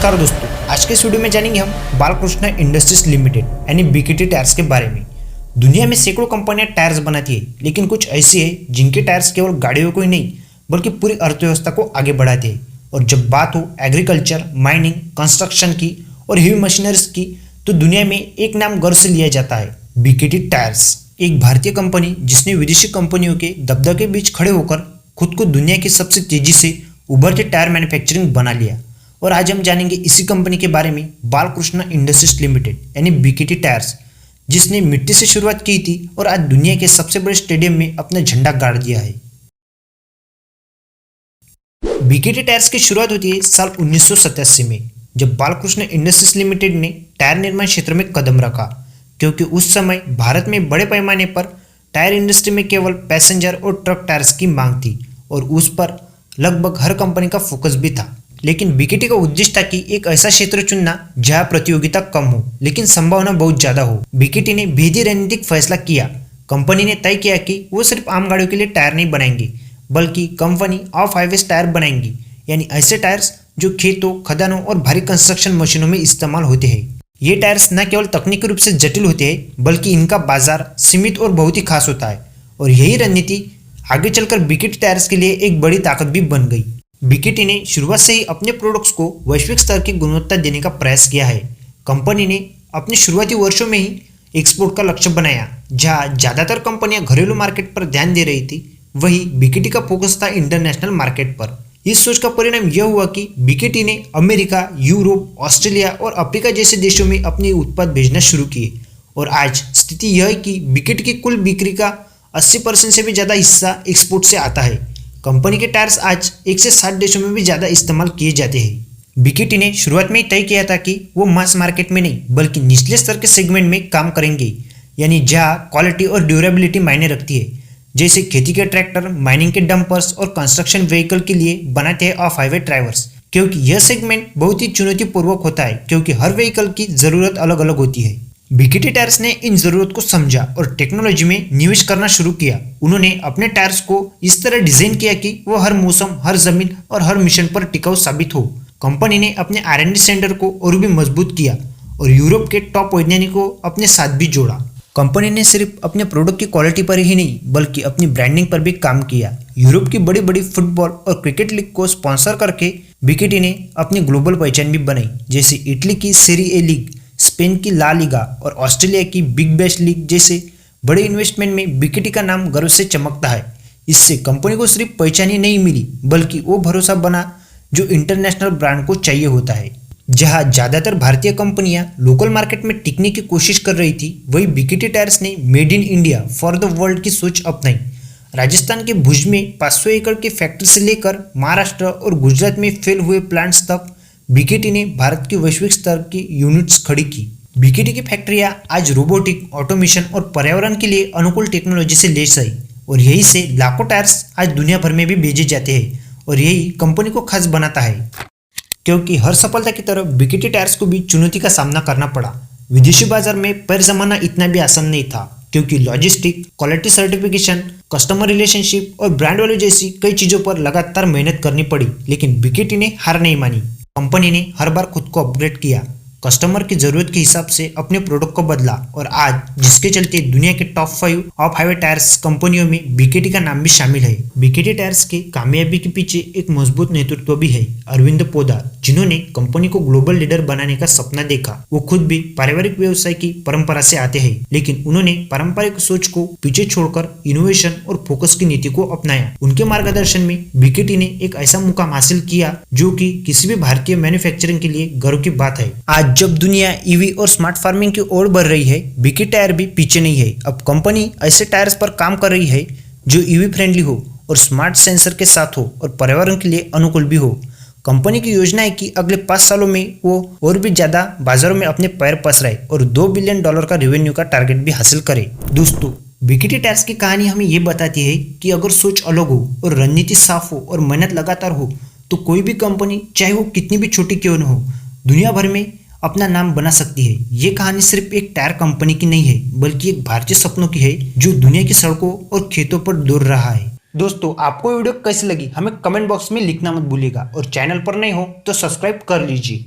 नमस्कार दोस्तों, आज के इस वीडियो में जानेंगे हम बालकृष्ण इंडस्ट्रीज लिमिटेड यानी बीकेटी टायर्स के बारे में। दुनिया में सैकड़ों कंपनियां टायर्स बनाती है, लेकिन कुछ ऐसी है जिनके टायर्स केवल गाड़ियों को ही नहीं बल्कि पूरी अर्थव्यवस्था को आगे बढ़ाते हैं। और जब बात हो एग्रीकल्चर, माइनिंग, कंस्ट्रक्शन की और हेवी मशीनरीज की, तो दुनिया में एक नाम गर्व से लिया जाता है, बीकेटी टायर्स। एक भारतीय कंपनी जिसने विदेशी कंपनियों के दबदबे के बीच खड़े होकर खुद को दुनिया की सबसे तेजी से उभरते टायर मैन्युफैक्चरिंग बना लिया। और आज हम जानेंगे इसी कंपनी के बारे में, बालकृष्ण इंडस्ट्रीज लिमिटेड यानी बीकेटी टायर्स, जिसने मिट्टी से शुरुआत की थी और आज दुनिया के सबसे बड़े स्टेडियम में अपना झंडा गाड़ दिया है। बीकेटी टायर्स की शुरुआत होती है साल 1987 में, जब बालकृष्ण इंडस्ट्रीज लिमिटेड ने टायर निर्माण क्षेत्र में कदम रखा, क्योंकि उस समय भारत में बड़े पैमाने पर टायर इंडस्ट्री में केवल पैसेंजर और ट्रक टायर्स की मांग थी और उस पर लगभग हर कंपनी का फोकस भी था। लेकिन बीकेटी का उद्देश्य था कि एक ऐसा क्षेत्र चुनना जहां प्रतियोगिता कम हो लेकिन संभावना बहुत ज्यादा हो। बीकेटी ने भेदी रणनीतिक फैसला किया। कंपनी ने तय किया कि वो सिर्फ आम गाड़ियों के लिए टायर नहीं बनाएंगे, बल्कि कंपनी ऑफ हाईवे टायर बनाएंगी, यानी ऐसे टायर्स जो खेतों, खदानों और भारी कंस्ट्रक्शन मशीनों में इस्तेमाल होते हैं। ये टायर्स न केवल तकनीकी रूप से जटिल होते हैं, बल्कि इनका बाजार सीमित और बहुत ही खास होता है। और यही रणनीति आगे चलकर बीकेटी टायर्स के लिए एक बड़ी ताकत भी बन गई। बीकेटी ने शुरुआत से ही अपने प्रोडक्ट्स को वैश्विक स्तर की गुणवत्ता देने का प्रयास किया है। कंपनी ने अपने शुरुआती वर्षों में ही एक्सपोर्ट का लक्ष्य बनाया। जहां ज्यादातर कंपनियां घरेलू मार्केट पर ध्यान दे रही थी, वही बीकेटी का फोकस था इंटरनेशनल मार्केट पर। इस सोच का परिणाम यह हुआ कि बीकेटी ने अमेरिका, यूरोप, ऑस्ट्रेलिया और अफ्रीका जैसे देशों में अपने उत्पाद भेजना शुरू किए। और आज स्थिति यह है कि बीकेटी की कुल बिक्री का 80% से भी ज्यादा हिस्सा एक्सपोर्ट से आता है। कंपनी के टायर्स आज 1 से 60 देशों में भी ज़्यादा इस्तेमाल किए जाते हैं। बीकेटी ने शुरुआत में ही तय किया था कि वो मास मार्केट में नहीं बल्कि निचले स्तर के सेगमेंट में काम करेंगे, यानी जहां क्वालिटी और ड्यूरेबिलिटी मायने रखती है, जैसे खेती के ट्रैक्टर, माइनिंग के डंपर्स और कंस्ट्रक्शन व्हीकल के लिए बनाते हैं ऑफ हाईवे ड्राइवर्स। क्योंकि यह सेगमेंट बहुत ही चुनौतीपूर्वक होता है, क्योंकि हर व्हीकल की ज़रूरत अलग अलग होती है। बीकेटी टायर्स ने इन जरूरत को समझा और टेक्नोलॉजी में निवेश करना शुरू किया। उन्होंने अपने टायर्स को इस तरह डिजाइन किया कि वो हर मौसम, हर जमीन और हर मिशन पर टिकाऊ साबित हो। कंपनी ने अपने R&D सेंटर को और भी मजबूत किया और यूरोप के टॉप वैज्ञानिकों को अपने साथ भी जोड़ा। कंपनी ने सिर्फ अपने प्रोडक्ट की क्वालिटी पर ही नहीं बल्कि अपनी ब्रांडिंग पर भी काम किया। यूरोप की बड़ी बड़ी फुटबॉल और क्रिकेट लीग को स्पॉन्सर करके बीकेटी ने अपनी ग्लोबल पहचान भी बनाई, जैसे इटली की सीरी ए लीग, स्पेन की ला लीगा और ऑस्ट्रेलिया की बिग बैश लीग जैसे बड़े इन्वेस्टमेंट में बीकेटी का नाम गर्व से चमकता है। इससे कंपनी को सिर्फ पहचान ही नहीं मिली, बल्कि वो भरोसा बना जो इंटरनेशनल ब्रांड को चाहिए होता है। जहां ज्यादातर भारतीय कंपनियां लोकल मार्केट में टिकने की कोशिश कर रही थी, वही बीकेटी टायर्स ने made in India for the world की सोच अपनाई। राजस्थान के भुज में 500 एकड़ की फैक्ट्री से लेकर महाराष्ट्र और गुजरात में फेल हुए प्लांट्स तक बीकेटी ने भारत की वैश्विक स्तर की यूनिट्स खड़ी की। बीकेटी की फैक्ट्रियां आज रोबोटिक, ऑटोमेशन और पर्यावरण के लिए अनुकूल टेक्नोलॉजी से लैस है और यही से लाखों टायर्स आज दुनिया भर में भी भेजे जाते हैं। और यही कंपनी को खास बनाता है, क्योंकि हर सफलता की तरफ बीकेटी टायर्स को भी चुनौती का सामना करना पड़ा। विदेशी बाजार में पैर जमाना इतना भी आसान नहीं था, क्योंकि logistic, quality certification, customer relationship और ब्रांड वैल्यू जैसी कई चीजों पर लगातार मेहनत करनी पड़ी। लेकिन बीकेटी ने हार नहीं मानी। कंपनी ने हर बार खुद को अपग्रेड किया, कस्टमर की जरूरत के हिसाब से अपने प्रोडक्ट को बदला और आज जिसके चलते दुनिया के टॉप 5 ऑफ हाईवे टायर्स कंपनियों में बीकेटी का नाम भी शामिल है। बीकेटी टायर्स के कामयाबी के पीछे एक मजबूत नेतृत्व भी है, अरविंद पोदार, जिन्होंने कंपनी को ग्लोबल लीडर बनाने का सपना देखा। वो खुद भी पारिवारिक व्यवसाय की परंपरा से आते हैं, लेकिन उन्होंने पारंपरिक सोच को पीछे छोड़कर इनोवेशन और फोकस की नीति को अपनाया। उनके मार्गदर्शन में बीकेटी ने एक ऐसा मुकाम हासिल किया जो कि किसी भी भारतीय मैन्युफैक्चरिंग के लिए गर्व की बात है। आज जब दुनिया ईवी और स्मार्ट फार्मिंग की ओर बढ़ रही है, बीकेटी टायर भी पीछे नहीं है। अब कंपनी ऐसे टायर्स पर काम कर रही है जो ईवी फ्रेंडली हो और स्मार्ट सेंसर के साथ हो और पर्यावरण के लिए अनुकूल भी हो। कंपनी की योजना है कि अगले 5 सालों में वो और भी ज्यादा बाजारों में अपने पैर पसराए और $2 बिलियन का रेवेन्यू का टारगेट भी हासिल करे। दोस्तों, बीकेटी टायर्स की कहानी हमें ये बताती है कि अगर सोच अलग हो और रणनीति साफ हो और मेहनत लगातार हो, तो कोई भी कंपनी, चाहे वो कितनी भी छोटी क्यों न हो, दुनिया भर में अपना नाम बना सकती है। ये कहानी सिर्फ एक टायर कंपनी की नहीं है, बल्कि एक भारतीय सपनों की है जो दुनिया की सड़कों और खेतों पर दौड़ रहा है। दोस्तों, आपको वीडियो कैसी लगी हमें कमेंट बॉक्स में लिखना मत भूलिएगा और चैनल पर नए हो तो सब्सक्राइब कर लीजिए।